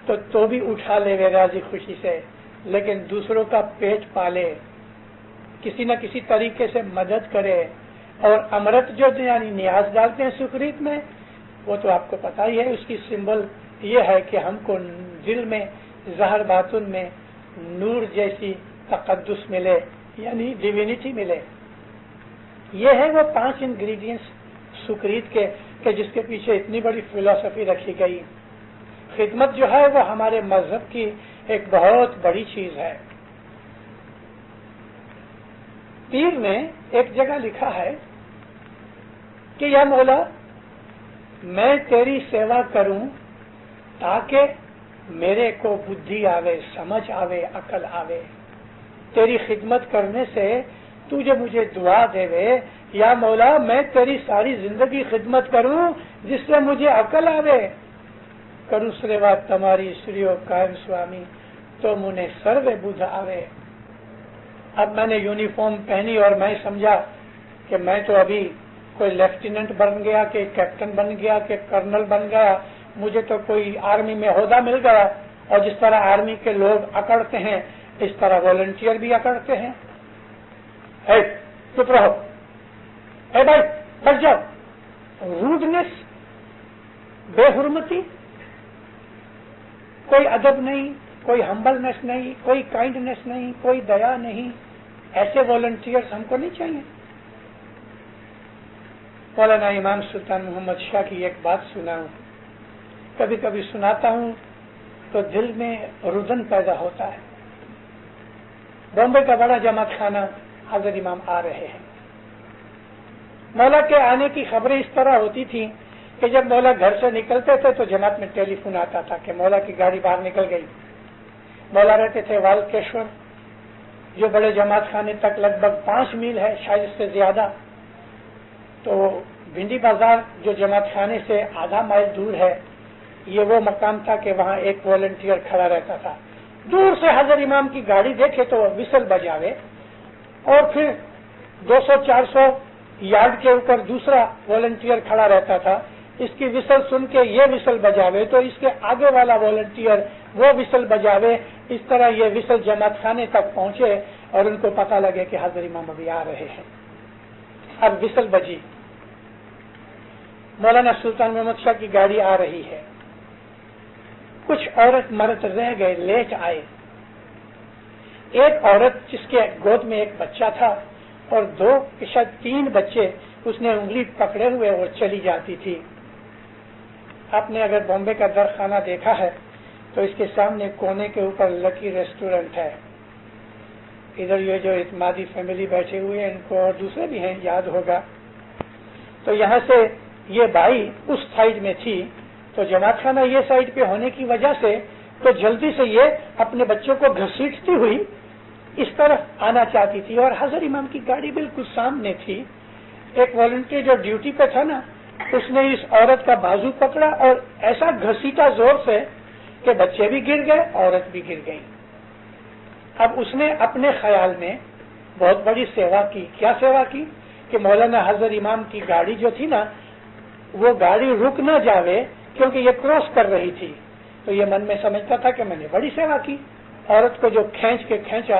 تو بھی اٹھا لے وہ راضی خوشی سے، لیکن دوسروں کا پیٹ پالے، کسی نہ کسی طریقے سے مدد کرے. اور امرت جو یعنی نیاز ڈالتے ہیں سکریت میں، وہ تو آپ کو پتا ہی ہے، اس کی سمبل یہ ہے کہ ہم کو دل میں ظاہر باطن میں نور جیسی تقدس ملے، یعنی ڈیوینٹی ملے. یہ ہے وہ 5 انگریڈینٹس سکریت کے کہ جس کے پیچھے اتنی بڑی فلسفی رکھی گئی. خدمت جو ہے وہ ہمارے مذہب کی ایک بہت بڑی چیز ہے. پیر نے ایک جگہ لکھا ہے کہ یا مولا میں تیری سیوا کروں تاکہ میرے کو بدھی آوے، سمجھ آوے، عقل آوے. تیری خدمت کرنے سے تو جو مجھے دعا دے وے، یا مولا میں تیری ساری زندگی خدمت کروں جس سے مجھے عقل آوے. کروں سریوا تمہاری سریو قائم سوامی تو مجھے سروے بدھ آوے. اب میں نے یونیفارم پہنی اور میں سمجھا کہ میں تو ابھی کوئی لیفٹیننٹ بن گیا کہ کیپٹن بن گیا کہ کرنل بن گیا، مجھے تو کوئی آرمی میں عہدہ مل گیا. اور جس طرح آرمی کے لوگ اکڑتے ہیں اس طرح والنٹیئر بھی اکڑتے ہیں. چپ رہو، اے بھائی بیٹھ جاؤ. روڈنس، بے حرمتی، کوئی ادب نہیں، کوئی ہمبلنس نہیں، کوئی کائنڈنس نہیں، کوئی دیا نہیں. ایسے والنٹیئرز ہم کو نہیں چاہیے. مولانا امام سلطان محمد شاہ کی ایک بات سناؤں، کبھی کبھی سناتا ہوں تو دل میں ردن پیدا ہوتا ہے. بامبے کا بڑا جماعت خانہ حضرت امام آ رہے ہیں. مولا کے آنے کی خبریں اس طرح ہوتی تھیں کہ جب مولا گھر سے نکلتے تھے تو جماعت میں ٹیلی فون آتا تھا کہ مولا کی گاڑی باہر نکل گئی. مولا رہتے تھے والکیشور، جو بڑے جماعت خانے تک لگ بھگ 5 میل ہے، شاید اس سے زیادہ. تو بھنڈی بازار جو جماعت خانے سے آدھا مائل دور ہے، یہ وہ مقام تھا کہ وہاں ایک والنٹیئر کھڑا رہتا تھا. دور سے حضرت امام کی گاڑی دیکھے تو وسل بجاوے، اور پھر 200-400 یارڈ کے اوپر دوسرا والنٹیئر کھڑا رہتا تھا. اس کی وسل سن کے یہ وسل بجاوے تو اس کے آگے والا والنٹیئر وہ وسل بجاوے. اس طرح یہ وسل جماعت خانے تک پہنچے اور ان کو پتہ لگے کہ حضرت امام ابھی آ رہے ہیں. اب وسل بجی، مولانا سلطان محمد شاہ کی گاڑی آ رہی ہے. کچھ عورت مرد رہ گئے، لیٹ آئے. ایک عورت جس کے گود میں ایک بچہ تھا اور 2 شاید 3 بچے، اس نے انگلی پکڑے ہوئے اور چلی جاتی تھی. آپ نے اگر بامبے کا درخانہ دیکھا ہے تو اس کے سامنے کونے کے اوپر لکی ریسٹورنٹ ہے. ادھر یہ جو اعتمادی فیملی بیٹھے ہوئے ہیں، ان کو اور دوسرے بھی ہیں، یاد ہوگا. تو یہاں سے یہ بائی اس سائڈ میں تھی، تو جماعت خانہ یہ سائڈ پہ ہونے کی وجہ سے تو جلدی سے یہ اپنے بچوں کو گھسیٹتی ہوئی اس طرف آنا چاہتی تھی. اور حضرت امام کی گاڑی بالکل سامنے تھی. ایک والنٹیئر جو ڈیوٹی پہ تھا نا، اس نے اس عورت کا بازو پکڑا اور ایسا گھسیٹا زور سے کہ بچے بھی گر گئے، عورت بھی گر گئی. اب اس نے اپنے خیال میں بہت بڑی سیوا کی. کیا سیوا کی کہ مولانا حضرت امام کی گاڑی جو تھی نا، وہ گاڑی رک نہ جاوے کیونکہ یہ کراس کر رہی تھی. تو یہ من میں سمجھتا تھا کہ میں نے بڑی سیوا کی. عورت کو جو کھینچا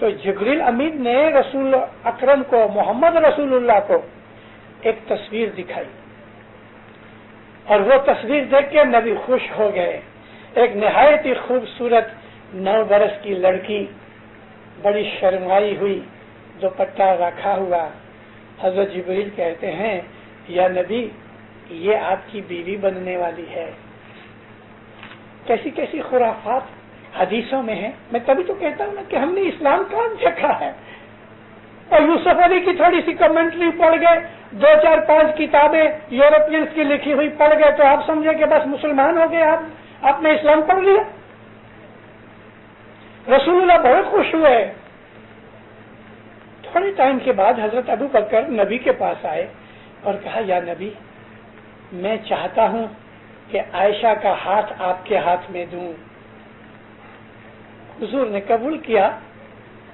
تو جبریل امین نے رسول اکرم کو، محمد رسول اللہ کو ایک تصویر دکھائی اور وہ تصویر دیکھ کے نبی خوش ہو گئے. ایک نہایت ہی خوبصورت 9 برس کی لڑکی، بڑی شرمائی ہوئی، دوپٹہ رکھا ہوا. حضرت جبریل کہتے ہیں یا نبی یہ آپ کی بیوی بننے والی ہے. کیسی کیسی خرافات حدیثوں میں ہیں. میں تبھی تو کہتا ہوں نا کہ ہم نے اسلام کہاں دیکھا ہے. اور یوسف علی کی تھوڑی سی کمنٹری پڑھ گئے، 2 4 5 کتابیں یورپینس کی لکھی ہوئی پڑھ گئے تو آپ سمجھے کہ بس مسلمان ہو گئے. آپ نے اسلام پڑھ لیا. رسول اللہ بہت خوش ہوئے. تھوڑے ٹائم کے بعد حضرت ابو بکر نبی کے پاس آئے اور کہا یا نبی میں چاہتا ہوں کہ عائشہ کا ہاتھ آپ کے ہاتھ میں دوں. حضور نے قبول کیا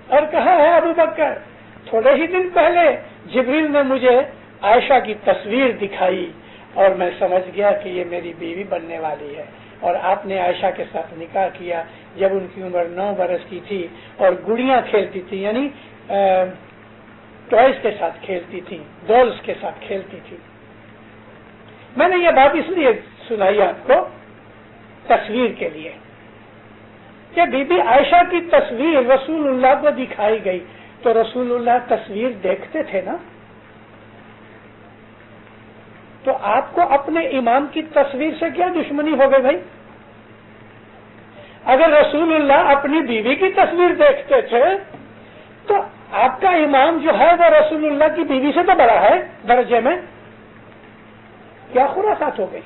اور کہا ہے ابو بکر تھوڑے ہی دن پہلے جبریل نے مجھے عائشہ کی تصویر دکھائی اور میں سمجھ گیا کہ یہ میری بیوی بننے والی ہے. اور آپ نے عائشہ کے ساتھ نکاح کیا جب ان کی عمر 9 برس کی تھی اور گڑیاں کھیلتی تھی، یعنی ٹوائز کے ساتھ کھیلتی تھی، ڈولز کے ساتھ کھیلتی تھی. میں نے یہ بات اس لیے سنائی آپ کو تصویر کے لیے کہ بی بی عائشہ کی تصویر رسول اللہ کو دکھائی گئی تو رسول اللہ تصویر دیکھتے تھے نا. تو آپ کو اپنے امام کی تصویر سے کیا دشمنی ہو گئی بھائی؟ اگر رسول اللہ اپنی بیوی کی تصویر دیکھتے تھے تو آپ کا امام جو ہے وہ رسول اللہ کی بیوی سے تو بڑا ہے درجے میں. کیا خرافات ہو گئی.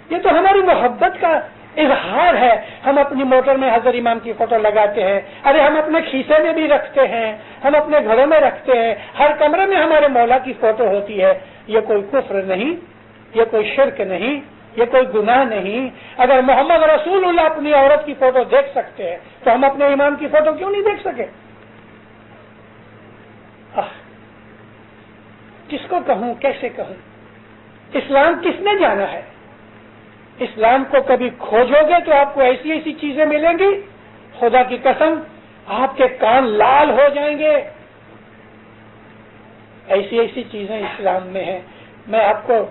یہ تو ہماری محبت کا اظہار ہے. ہم اپنی موٹر میں حضرت امام کی فوٹو لگاتے ہیں. ارے ہم اپنے کھیسے میں بھی رکھتے ہیں، ہم اپنے گھروں میں رکھتے ہیں، ہر کمرے میں ہمارے مولا کی فوٹو ہوتی ہے. یہ کوئی کفر نہیں، یہ کوئی شرک نہیں، یہ کوئی گناہ نہیں. اگر محمد رسول اللہ اپنی عورت کی فوٹو دیکھ سکتے ہیں تو ہم اپنے امام کی فوٹو کیوں نہیں دیکھ سکے؟ کس کو کہوں، کیسے کہوں؟ اسلام کس نے جانا ہے؟ اسلام کو کبھی کھوجو گے تو آپ کو ایسی ایسی چیزیں ملیں گی، خدا کی قسم آپ کے کان لال ہو جائیں گے. ایسی ایسی چیزیں اسلام میں ہیں. میں آپ کو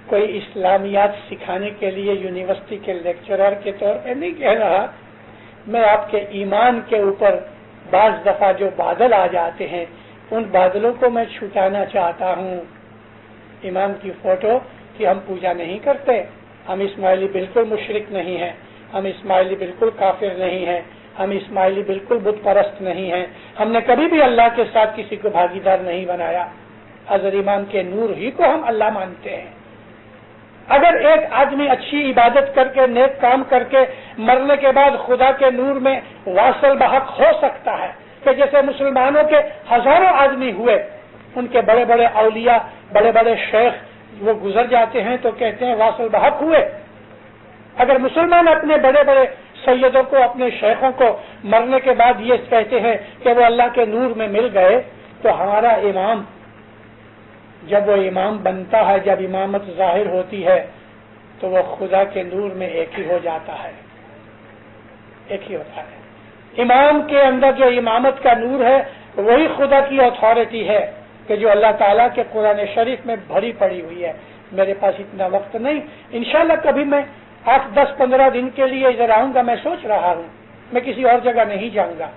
کوئی اسلامیات سکھانے کے لیے یونیورسٹی کے لیکچرر کے طور پہ نہیں کہہ رہا. میں آپ کے ایمان کے اوپر بعض دفعہ جو بادل آ جاتے ہیں ان بادلوں کو میں چھٹانا چاہتا ہوں. امام کی فوٹو کی ہم پوجا نہیں کرتے. ہم اسماعیلی بالکل مشرک نہیں ہیں، ہم اسماعیلی بالکل کافر نہیں ہیں، ہم اسماعیلی بالکل بت پرست نہیں ہیں. ہم نے کبھی بھی اللہ کے ساتھ کسی کو بھاگیدار نہیں بنایا. حضرت امام کے نور ہی کو ہم اللہ مانتے ہیں. اگر ایک آدمی اچھی عبادت کر کے نیک کام کر کے مرنے کے بعد خدا کے نور میں واصل بحق ہو سکتا ہے کہ جیسے مسلمانوں کے ہزاروں آدمی ہوئے، ان کے بڑے بڑے اولیاء، بڑے بڑے شیخ وہ گزر جاتے ہیں تو کہتے ہیں واصل بحق ہوئے. اگر مسلمان اپنے بڑے بڑے سیدوں کو، اپنے شیخوں کو مرنے کے بعد یہ کہتے ہیں کہ وہ اللہ کے نور میں مل گئے تو ہمارا امام جب وہ امام بنتا ہے، جب امامت ظاہر ہوتی ہے تو وہ خدا کے نور میں ایک ہی ہو جاتا ہے، ایک ہی ہوتا ہے. امام کے اندر جو امامت کا نور ہے وہی خدا کی اتھارٹی ہے کہ جو اللہ تعالیٰ کے قرآن شریف میں بھری پڑی ہوئی ہے. میرے پاس اتنا وقت نہیں، انشاءاللہ کبھی میں 8 10 15 دن کے لیے ادھر آؤں گا. میں سوچ رہا ہوں میں کسی اور جگہ نہیں جاؤں گا،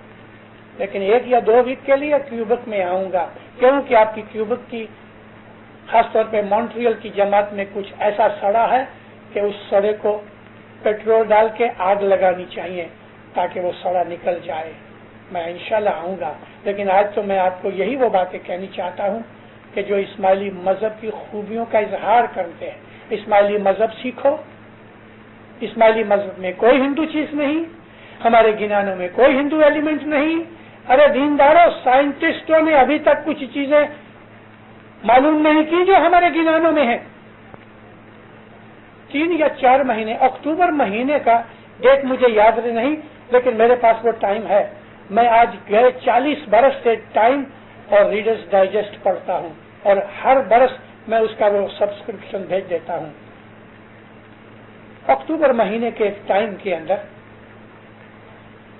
لیکن 1 یا 2 ویک کے لیے کیوبک میں آؤں گا. کیونکہ آپ کی کیوبک کی خاص طور پہ مونٹریل کی جماعت میں کچھ ایسا سڑا ہے کہ اس سڑے کو پیٹرول ڈال کے آگ لگانی چاہیے تاکہ وہ سڑا نکل جائے. میں انشاءاللہ آؤں گا، لیکن آج تو میں آپ کو یہی وہ باتیں کہنی چاہتا ہوں کہ جو اسماعیلی مذہب کی خوبیوں کا اظہار کرتے ہیں. اسماعیلی مذہب سیکھو. اسماعیلی مذہب میں کوئی ہندو چیز نہیں، ہمارے گنانوں میں کوئی ہندو ایلیمنٹ نہیں. ارے دینداروں، سائنٹسٹوں نے ابھی تک کچھ چیزیں معلوم نہیں کی جو ہمارے گنانوں میں ہیں. 3 یا 4 مہینے، اکتوبر مہینے کا ڈیٹ مجھے یاد نہیں لیکن میرے پاس وہ ٹائم ہے. میں آج گئے 40 برس سے ٹائم اور ریڈرز ڈائجسٹ پڑھتا ہوں اور ہر برس میں اس کا وہ سبسکرپشن بھیج دیتا ہوں. اکتوبر مہینے کے ٹائم کے اندر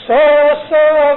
100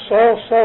100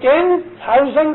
10,000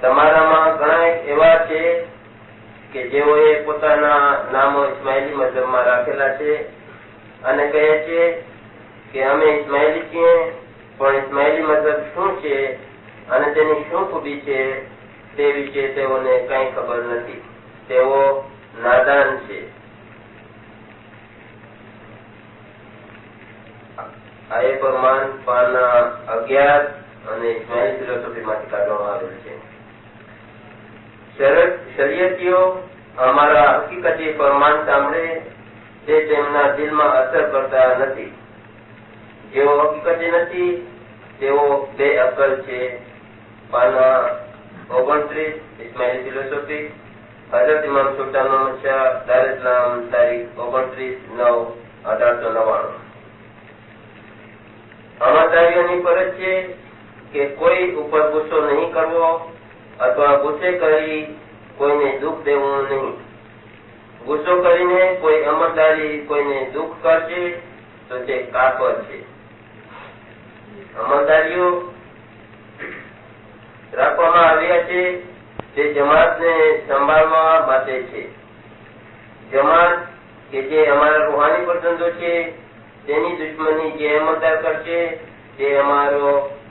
તમારામાં ઘણા એવા છે કે જેઓએ પોતાના નામો ઇસ્માઇલી મઝહબમાં રાખેલા છે અને કહે છે કે અમે ઇસ્માઇલી છીએ, પણ ઇસ્માઇલી મઝહબ શું છે અને તેની શું ખૂબી છે તે વિશે તેઓને કઈ ખબર નથી. તેઓ નાદાન છે. આ એ ફરમાન પાના 11 અને ઇસ્માઇલી ફિલોસોફી માંથી કાઢવામાં આવેલ છે. શરીયતીઓ અમારા હકીકતી ફરમાન સાંભળે તે તેમના દિલમાં અસર કરતા નથી. જેઓ હકીકતી નથી તેઓ બેઅકલ છે. પાના 29 ઇસ્માઇલી ફિલોસોફી, હઝરત ઇમામ સુલતાન મોહમ્મદ શાહ, દાર ઇસ્લામ, તારીખ 29/9/1899. અમાતારીઓની ફરજ છે કે કોઈ ઉપર ગુસ્સો નહીં કરવો અથવા ગુસ્સે કરી કોઈને દુઃખ દેવું નહીં. ગુસ્સો કરીને કોઈ અમલદારી કોઈને દુઃખ કરશે તો તે કાફર છે. અમલદારીઓ રાખવામાં આવ્યા છે તે જમાતને સંભાળવા માટે છે. જમાત કે જે અમારા રૂહાની પસંદો છે તેની દુશ્મની જે અમલદાર કરશે તે અમારો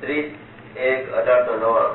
30/1/1899.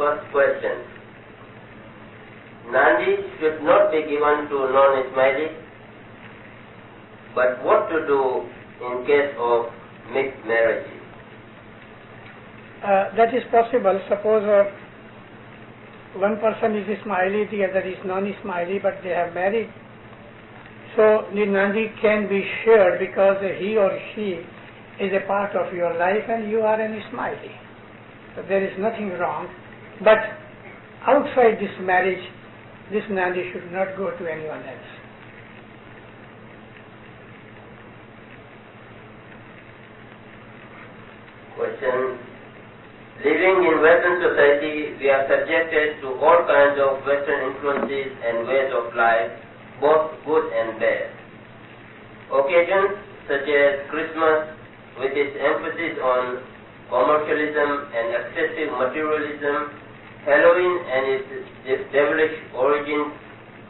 First question. Nandi should not be given to non-Ismaili, but what to do in case of mixed marriages? That is possible. Suppose one person is Ismaili, the other is non-Ismaili, but they have married. So the Nandi can be shared because he or she is a part of your life and you are an Ismaili. So there is nothing wrong. But outside this marriage, this Nandi should not go to anyone else. Question. Living in Western society, we are subjected to all kinds of Western influences and ways of life, both good and bad. Occasions such as Christmas, with its emphasis on commercialism and excessive materialism, Halloween and its devilish origins,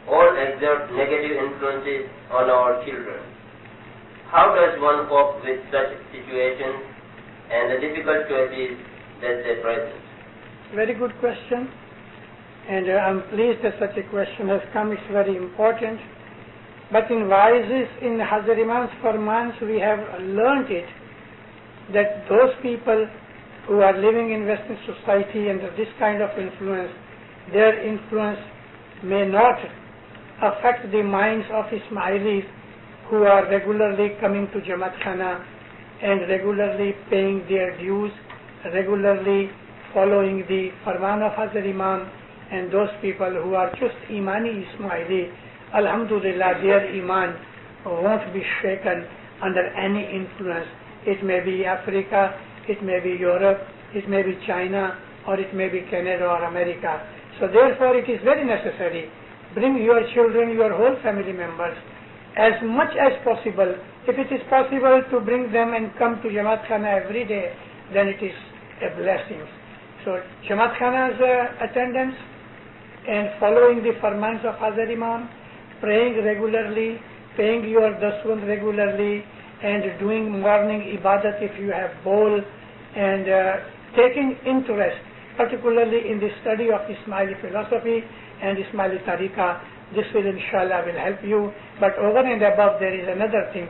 all exert negative influences on our children. How does one cope with such situations and the difficult choices that they present? Very good question, and I'm pleased that such a question has come. It's very important. But in Waises, in Hazrat Imam's Farmans, we have learnt it that those people who are living in Western society under this kind of influence, their influence may not affect the minds of Ismailis who are regularly coming to Jamaat Khana and regularly paying their dues, regularly following the Farman of Hazrat Imam, and those people who are just Imani Ismaili, Alhamdulillah, their Iman won't be shaken under any influence. It may be Africa, it may be Europe, it may be China, or it may be Canada or America. So therefore it is very necessary. Bring your children, your whole family members, as much as possible. If it is possible to bring them and come to Jamaat Khana every day, then it is a blessing. So Jamaat Khana's attendance and following the farmans of Hazrat Imam, praying regularly, paying your daswan regularly, and doing morning ibadat if you have bowl, and taking interest particularly in the study of Ismaili philosophy and Ismaili tariqa. This will inshallah will help you. But over and above there is another thing.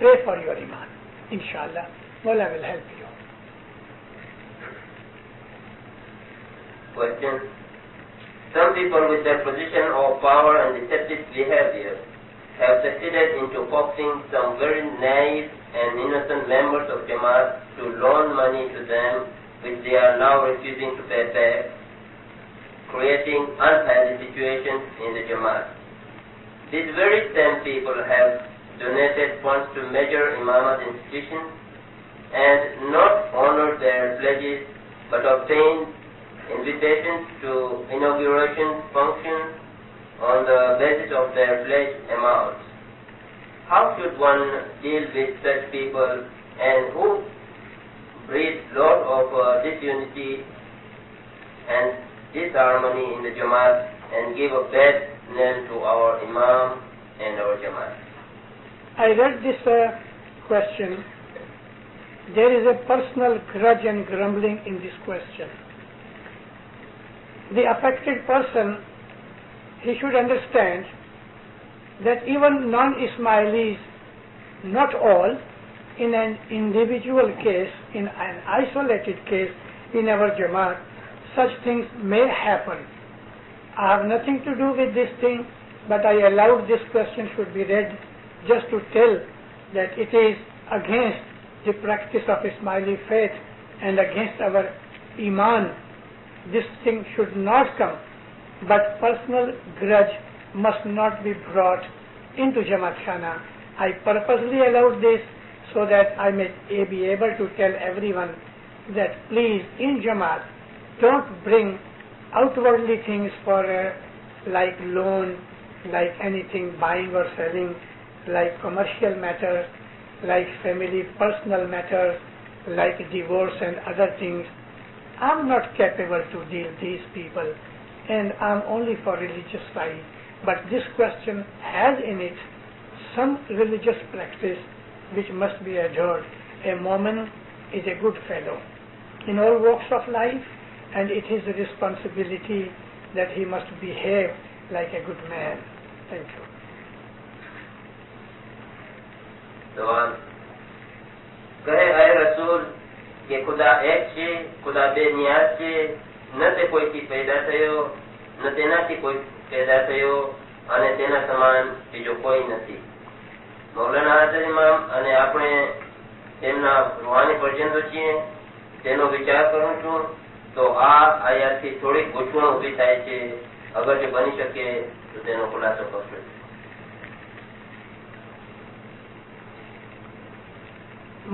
Pray for your iman. Inshallah, Mawla will help you. Question. Some people with their position of power and deceptive behavior have succeeded into coaxing some very naive and innocent members of Jamaat to loan money to them which they are now refusing to pay back. creating unhealthy situations in the Jamaat. These very same people have donated funds to major Imamat institutions and not honored their pledges but obtained invitations to inauguration functions on the basis of their pledged amounts. How should one deal with such people and who breed lot of disunity and disharmony in the Jamaat and give a bad name to our Imam and our Jamaat? I read this question. There is a personal grudge and grumbling in this question. The affected person, he should understand that even non-Ismailis, not all, in an individual case, in an isolated case in our Jamaat, such things may happen. I have nothing to do with this thing, but I allowed this question should be read just to tell that it is against the practice of Ismaili faith and against our Iman. This thing should not come, but personal grudge must not be brought into Jamaat Khana. I purposely allowed this so that I may be able to tell everyone that please, in Jamaat, don't bring outwardly things for like loan, like anything buying or selling, like commercial matters, like family personal matters, like divorce and other things. I'm not capable to deal with these people, and I'm only for religious side. But this question has in it some religious practice which must be adhered. A Mormon is a good fellow in all walks of life, and it is a responsibility that he must behave like a good man. Thank you. સવાલ કહે હે રસૂલ કે ખુદા એક છે, ખુદા બે નિયાત છે, ન તે કોઈથી પેદા થયો, ન તેનાથી કોઈ પેદા થયો, અને તેના સમાન બીજો કોઈ નથી. મૌલાના હાજર ઇમામ અને આપણે તેમના રૂહાની પરજંદો છીએ, તેનો વિચાર કરું છું તો આ આયાતથી થોડીક ગૂંચવણ ઊભી થાય છે. અગર જે બની શકે તો તેનો ખુલાસો કરશો.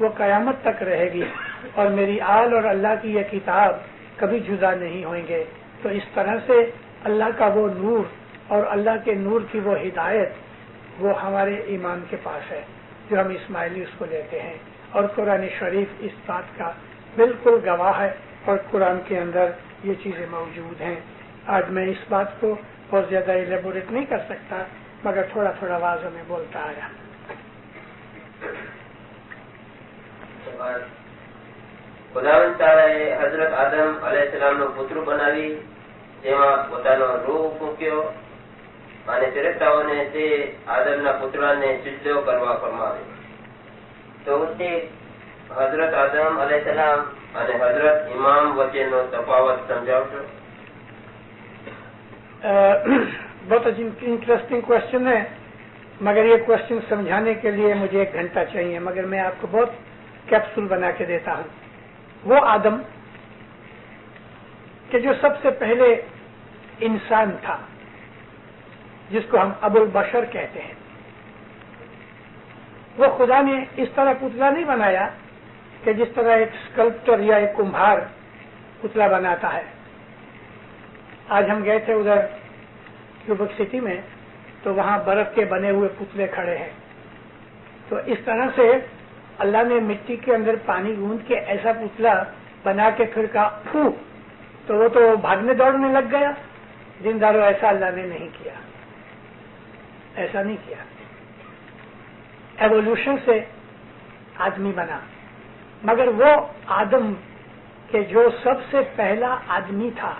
وہ قیامت تک رہے گی اور میری آل اور اللہ کی یہ کتاب کبھی جدا نہیں ہوئیں گے. تو اس طرح سے اللہ کا وہ نور اور اللہ کے نور کی وہ ہدایت وہ ہمارے ایمان کے پاس ہے جو ہم اسماعیلی اس کو لیتے ہیں. اور قرآن شریف اس بات کا بالکل گواہ ہے اور قرآن کے اندر یہ چیزیں موجود ہیں. آج میں اس بات کو بہت زیادہ ایلیبوریٹ نہیں کر سکتا مگر تھوڑا تھوڑا واضح میں بولتا آیا. ખુદાવંદ તારાએ હઝરત આદમ અલૈહિસ્સલામનો પુત્ર બનાવી તેમાં પોતાનો રૂહ મૂક્યો અને ફેરેશ્તાઓને તે આદમના પુત્રને સિજદો કરવા ફરમાવ્યો. તો તે હઝરત આદમ અલૈહિસ્સલામ અને હઝરત ઇમામ વચ્ચેનો તફાવત સમજાવશો? بہت انٹرسٹنگ کوشچن ہے مگر یہ کوشچن سمجھانے کے لیے مجھے 1 گھنٹہ چاہیے مگر میں آپ کو بہت کیپسول بنا کے دیتا ہوں. وہ آدم کہ جو سب سے پہلے انسان تھا جس کو ہم ابو البشر کہتے ہیں وہ خدا نے اس طرح پتلا نہیں بنایا کہ جس طرح ایک اسکلپٹر یا ایک کمبھار پتلا بناتا ہے. آج ہم گئے تھے ادھر کیوبک سٹی میں تو وہاں برف کے بنے ہوئے پتلے کھڑے ہیں. تو اس طرح سے اللہ نے مٹی کے اندر پانی گوندھ کے ایسا پتلا بنا کے پھر کہا پھو تو وہ تو بھاگنے دوڑنے لگ گیا. دینداروں ایسا اللہ نے نہیں کیا, ایسا نہیں کیا. ایوولوشن سے آدمی بنا مگر وہ آدم کہ جو سب سے پہلا آدمی تھا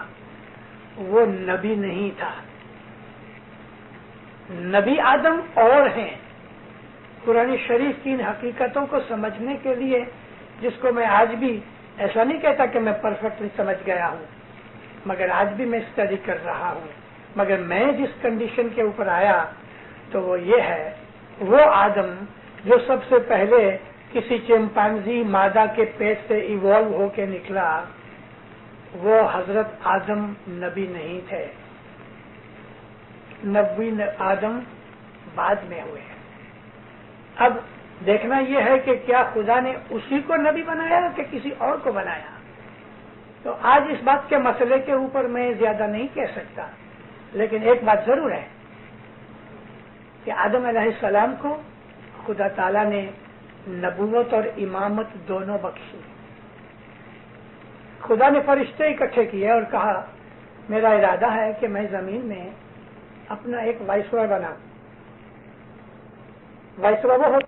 وہ نبی نہیں تھا. نبی آدم اور ہیں. قرآن شریف کی ان حقیقتوں کو سمجھنے کے لیے جس کو میں آج بھی ایسا نہیں کہتا کہ میں پرفیکٹلی سمجھ گیا ہوں مگر آج بھی میں اسٹڈی کر رہا ہوں مگر میں جس کنڈیشن کے اوپر آیا تو وہ یہ ہے وہ آدم جو سب سے پہلے کسی چمپینزی مادہ کے پیٹ سے ایوالو ہو کے نکلا وہ حضرت آدم نبی نہیں تھے. نبی آدم بعد میں ہوئے. اب دیکھنا یہ ہے کہ کیا خدا نے اسی کو نبی بنایا کہ کسی اور کو بنایا. تو آج اس بات کے مسئلے کے اوپر میں زیادہ نہیں کہہ سکتا لیکن ایک بات ضرور ہے کہ آدم علیہ السلام کو خدا تعالیٰ نے نبوت اور امامت دونوں بخشی. خدا نے فرشتے اکٹھے کیے اور کہا میرا ارادہ ہے کہ میں زمین میں اپنا ایک وائسرائے بناؤں. وائسرائے وہ